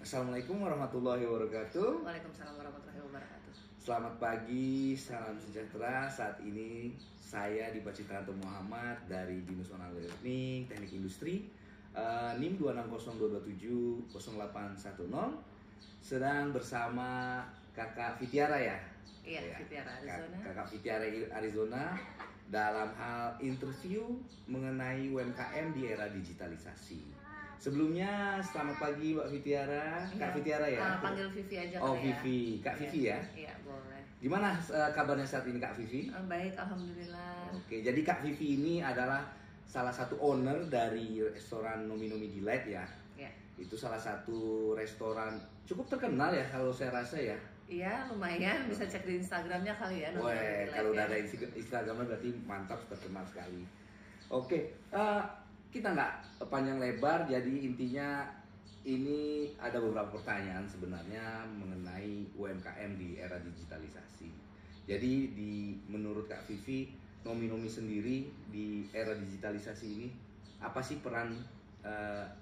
Assalamualaikum warahmatullahi wabarakatuh. Waalaikumsalam warahmatullahi wabarakatuh. Selamat pagi, salam sejahtera. Saat ini saya Dipa Citranto Muhammad dari Binus Online Learning Teknik Industri, NIM 26022700810, sedang bersama Kakak Fitiara ya? Iya, Fitiara Arizona. Kakak Fitiara Arizona dalam hal interview mengenai UMKM di era digitalisasi. Sebelumnya selamat pagi Mbak Fitiara, Kak Fitiara ya? Panggil Vivi aja Oh kali ya. Vivi, Kak Vivi ya? Iya, boleh. Gimana kabarnya saat ini Kak Vivi? Baik, alhamdulillah. Oke, jadi Kak Vivi ini adalah salah satu owner dari restoran Nomi Nomi Delight ya? Iya. Itu salah satu restoran cukup terkenal ya kalau saya rasa ya? Iya, lumayan. Bisa cek di Instagramnya kali ya. Wah, kalau udah ada Instagramnya berarti mantap, terkenal sekali. Oke, kita nggak panjang lebar, jadi intinya ini ada beberapa pertanyaan sebenarnya mengenai UMKM di era digitalisasi. Jadi menurut Kak Vivi, Nomi Nomi sendiri di era digitalisasi ini apa sih peran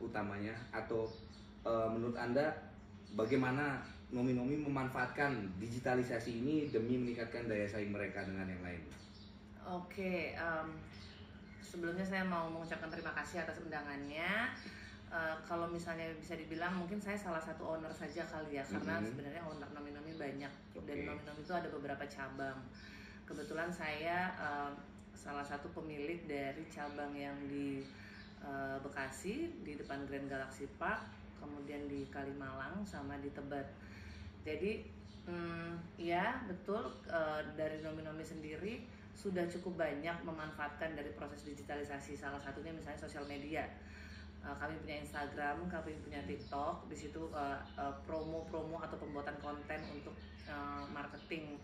utamanya, atau menurut Anda bagaimana Nomi Nomi memanfaatkan digitalisasi ini demi meningkatkan daya saing mereka dengan yang lain? Oke, sebelumnya saya mau mengucapkan terima kasih atas undangannya. Kalau misalnya bisa dibilang mungkin saya salah satu owner saja kali ya, karena sebenarnya owner Nomi Nomi banyak. Dan Nomi Nomi itu ada beberapa cabang. Kebetulan saya salah satu pemilik dari cabang yang di Bekasi, di depan Grand Galaxy Park, kemudian di Kalimalang sama di Tebet. Jadi ya betul, dari Nomi Nomi sendiri sudah cukup banyak memanfaatkan dari proses digitalisasi. Salah satunya misalnya sosial media. Kami punya Instagram, kami punya TikTok. Di situ promo-promo atau pembuatan konten untuk marketing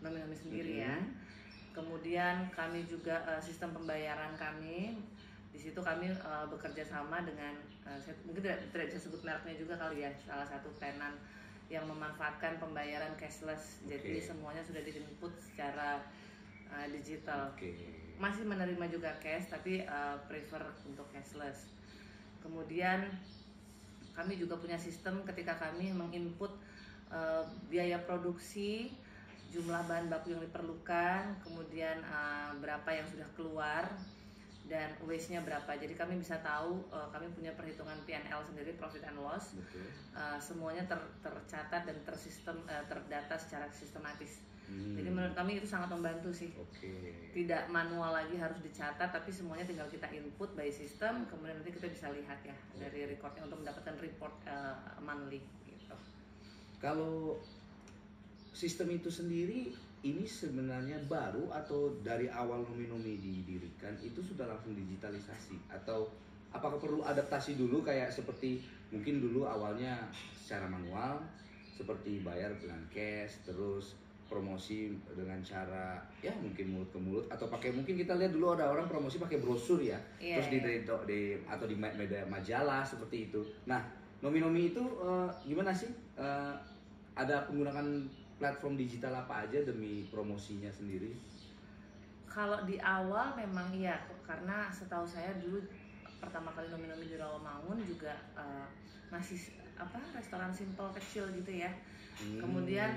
Nomi Nomi sendiri ya. Kemudian kami juga sistem pembayaran kami. Di situ kami bekerja sama dengan mungkin tidak bisa sebut mereknya juga kali ya, salah satu tenan yang memanfaatkan pembayaran cashless. Jadi semuanya sudah di-input secara digital. Masih menerima juga cash, tapi prefer untuk cashless. Kemudian kami juga punya sistem ketika kami menginput biaya produksi, jumlah bahan baku yang diperlukan, kemudian berapa yang sudah keluar, dan waste-nya berapa. Jadi kami bisa tahu, kami punya perhitungan P&L sendiri, profit and loss. Semuanya tercatat dan terdata secara sistematis. Jadi menurut kami itu sangat membantu sih. Tidak manual lagi harus dicatat, tapi semuanya tinggal kita input by system, kemudian nanti kita bisa lihat ya dari recordnya untuk mendapatkan report monthly gitu. Kalau sistem itu sendiri ini sebenarnya baru atau dari awal Nomi Nomi didirikan itu sudah langsung digitalisasi, atau apakah perlu adaptasi dulu kayak seperti mungkin dulu awalnya secara manual seperti bayar dengan cash, terus promosi dengan cara ya mungkin mulut ke mulut, atau pakai, mungkin kita lihat dulu ada orang promosi pakai brosur ya, terus di atau di media majalah seperti itu. Nah, Nomi Nomi itu gimana sih? Ada penggunaan platform digital apa aja demi promosinya sendiri? Kalau di awal memang iya, karena setahu saya dulu pertama kali Nomi Nomi di Rawamangun juga masih restoran simple kecil gitu ya. Kemudian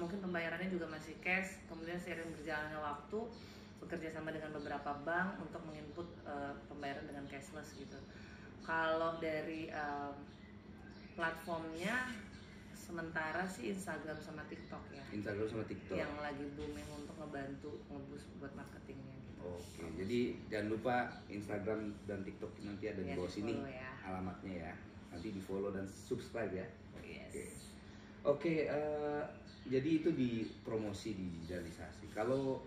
mungkin pembayarannya juga masih cash. Kemudian seiring berjalannya waktu bekerja sama dengan beberapa bank untuk menginput pembayaran dengan cashless gitu. Kalau dari platformnya sementara sih Instagram sama TikTok ya. Instagram sama TikTok yang lagi booming untuk ngeboost buat marketingnya gitu. Oke, jadi jangan lupa Instagram dan TikTok nanti ada di bawah sini ya, alamatnya ya. Nanti di follow dan subscribe ya. Yes. Oke, jadi itu di promosi digitalisasi. Kalau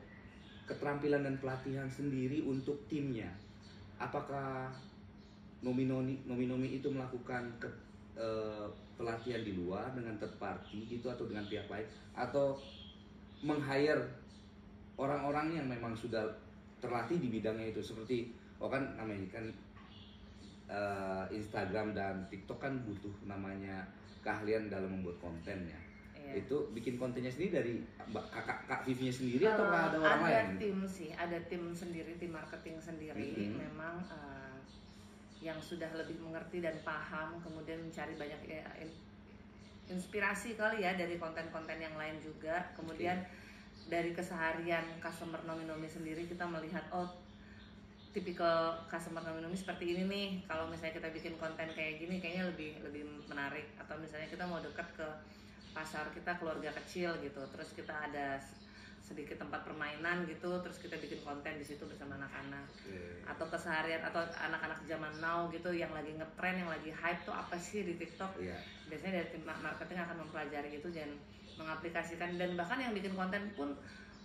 keterampilan dan pelatihan sendiri untuk timnya, apakah Nomi Nomi itu melakukan pelatihan di luar dengan third party gitu atau dengan pihak lain, atau meng-hire orang-orang yang memang sudah terlatih di bidangnya itu, seperti kan namanya kan Instagram dan TikTok kan butuh namanya keahlian dalam membuat konten ya. Itu bikin kontennya sendiri dari Kak Vivi-nya sendiri atau ada orang lain? Ada tim sih, ada tim sendiri, tim marketing sendiri. Memang yang sudah lebih mengerti dan paham, kemudian mencari banyak inspirasi kali ya dari konten-konten yang lain juga. Kemudian dari keseharian customer Nomi sendiri kita melihat, oh tipikal customer Nomi seperti ini nih. Kalau misalnya kita bikin konten kayak gini kayaknya lebih menarik. Atau misalnya kita mau dekat ke pasar kita, keluarga kecil gitu, terus kita ada sedikit tempat permainan gitu, terus kita bikin konten di situ bersama anak-anak. Atau keseharian atau anak-anak zaman now gitu yang lagi ngetren, yang lagi hype tuh apa sih di TikTok. Biasanya dari tim marketing akan mempelajari itu dan mengaplikasikan, dan bahkan yang bikin konten pun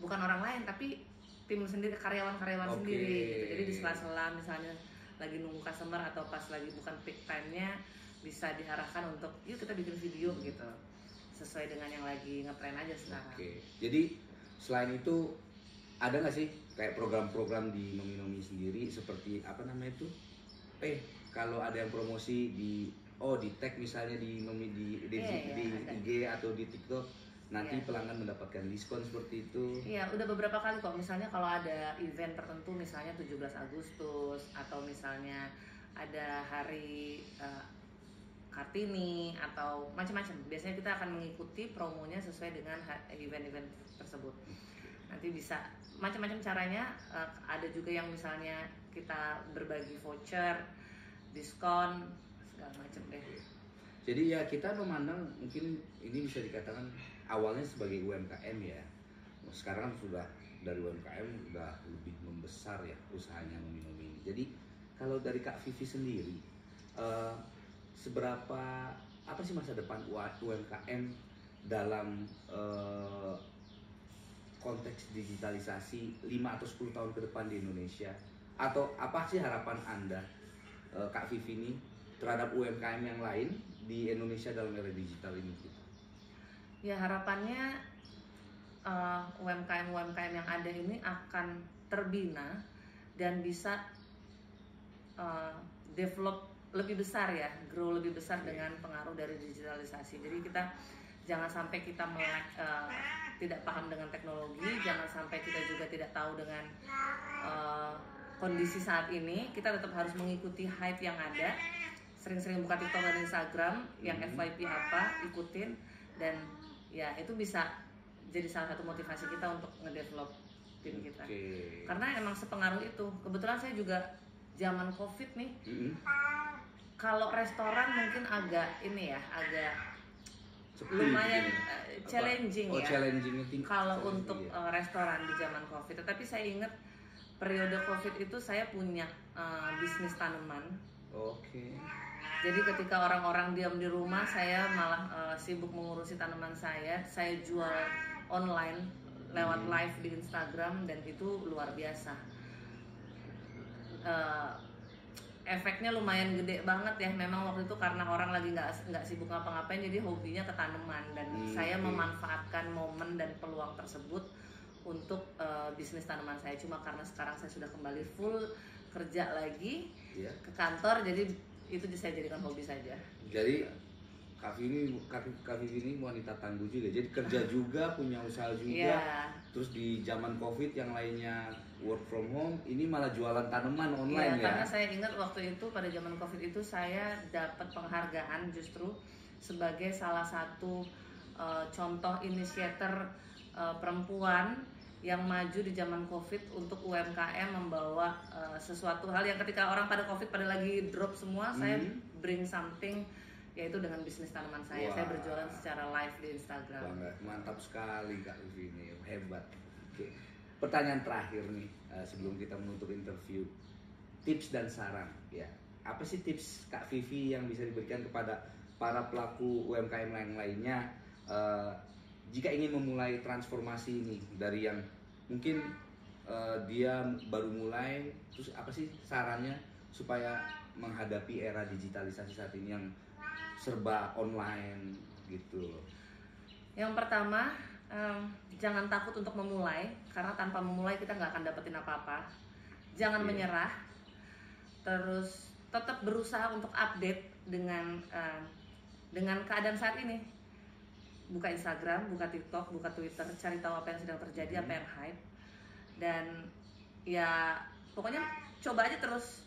bukan orang lain tapi tim sendiri, karyawan-karyawan sendiri gitu. Jadi di sela-sela misalnya lagi nunggu customer atau pas lagi bukan peak time-nya, bisa diarahkan untuk yuk kita bikin video gitu sesuai dengan yang lagi ngetren aja sekarang. Jadi selain itu ada nggak sih kayak program-program di Nomi sendiri seperti apa namanya itu? Kalau ada yang promosi di tag misalnya di Nomi di IG atau di TikTok, nanti pelanggan mendapatkan diskon seperti itu. Iya, udah beberapa kali kok. Misalnya kalau ada event tertentu, misalnya 17 Agustus atau misalnya ada hari Kartini atau macam-macam. Biasanya kita akan mengikuti promonya sesuai dengan event-event tersebut. Nanti bisa macam-macam caranya. Ada juga yang misalnya kita berbagi voucher, diskon, segala macam deh. Jadi ya kita memandang mungkin ini bisa dikatakan awalnya sebagai UMKM ya. Sekarang sudah dari UMKM udah lebih membesar ya usahanya Nomi ini. Jadi kalau dari Kak Vivi sendiri, seberapa apa sih masa depan UMKM dalam konteks digitalisasi 5 atau 10 tahun ke depan di Indonesia? Atau apa sih harapan Anda, Kak Vivi ini, terhadap UMKM yang lain di Indonesia dalam era digital ini? Ya harapannya UMKM yang ada ini akan terbina dan bisa develop lebih besar ya, grow lebih besar dengan pengaruh dari digitalisasi. Jadi kita jangan sampai kita tidak paham dengan teknologi, jangan sampai kita juga tidak tahu dengan kondisi saat ini. Kita tetap harus mengikuti hype yang ada, sering-sering buka TikTok dan Instagram yang FYP apa, ikutin, dan ya itu bisa jadi salah satu motivasi kita untuk ngedevelop tim kita. Karena emang sepengaruh itu. Kebetulan saya juga zaman COVID nih, kalau restoran mungkin agak ini ya, agak lumayan challenging ya. Kalau untuk restoran di zaman COVID. Tetapi saya ingat periode COVID itu saya punya bisnis tanaman. Jadi ketika orang-orang diam di rumah, saya malah sibuk mengurusi tanaman saya. Saya jual online lewat live di Instagram dan itu luar biasa. Efeknya lumayan gede banget ya. Memang waktu itu karena orang lagi nggak sibuk ngapa-ngapain, jadi hobinya ke tanaman, dan saya memanfaatkan momen dan peluang tersebut untuk bisnis tanaman saya. Cuma karena sekarang saya sudah kembali full kerja lagi ke kantor, jadi itu saya jadikan hobi saja. Jadi Kak Vivi ini wanita tangguh juga. Jadi kerja juga, punya usaha juga. Terus di zaman COVID yang lainnya work from home, ini malah jualan tanaman online ya. Karena saya ingat waktu itu pada zaman COVID itu saya dapat penghargaan justru sebagai salah satu contoh inisiator perempuan yang maju di zaman COVID untuk UMKM membawa sesuatu hal yang ketika orang pada COVID pada lagi drop semua, saya bring something, yaitu dengan bisnis tanaman saya. Saya berjualan secara live di Instagram. Mantap sekali Kak Vivi ini, hebat. Pertanyaan terakhir nih sebelum kita menutup interview, tips dan saran ya. Apa sih tips Kak Vivi yang bisa diberikan kepada para pelaku UMKM lainnya jika ingin memulai transformasi ini dari yang mungkin dia baru mulai, terus apa sih sarannya supaya menghadapi era digitalisasi saat ini yang serba online gitu loh? Yang pertama, jangan takut untuk memulai, karena tanpa memulai kita nggak akan dapetin apa-apa. Jangan menyerah, terus tetap berusaha untuk update dengan keadaan saat ini. Buka Instagram, buka TikTok, buka Twitter, cari tahu apa yang sedang terjadi, apa yang hype, dan ya pokoknya coba aja terus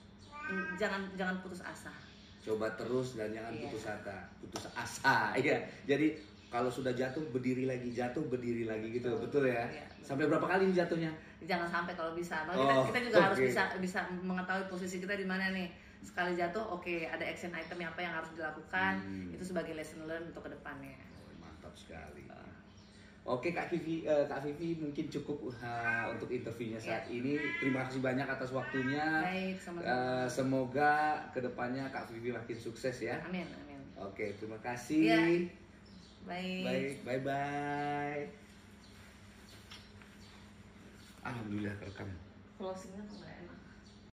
jangan putus asa. Coba terus dan jangan Iya. putus asa. Iya. Jadi kalau sudah jatuh berdiri lagi gitu, betul ya? Iya, betul. Sampai berapa kali jatuhnya? Jangan sampai kalau bisa. Oh, Kita juga harus oke. bisa mengetahui posisi kita di mana nih. Sekali jatuh, oke, ada action item apa yang harus dilakukan, itu sebagai lesson learn untuk kedepannya. Oh, mantap sekali. Oke Kak Vivi mungkin cukup untuk interviewnya saat ini. Terima kasih banyak atas waktunya. Baik, sama-sama. Semoga kedepannya Kak Vivi makin sukses ya. Amin, amin. Oke, terima kasih. Iya. Baik. Bye bye. Alhamdulillah terekam. Closingnya kok nggak enak.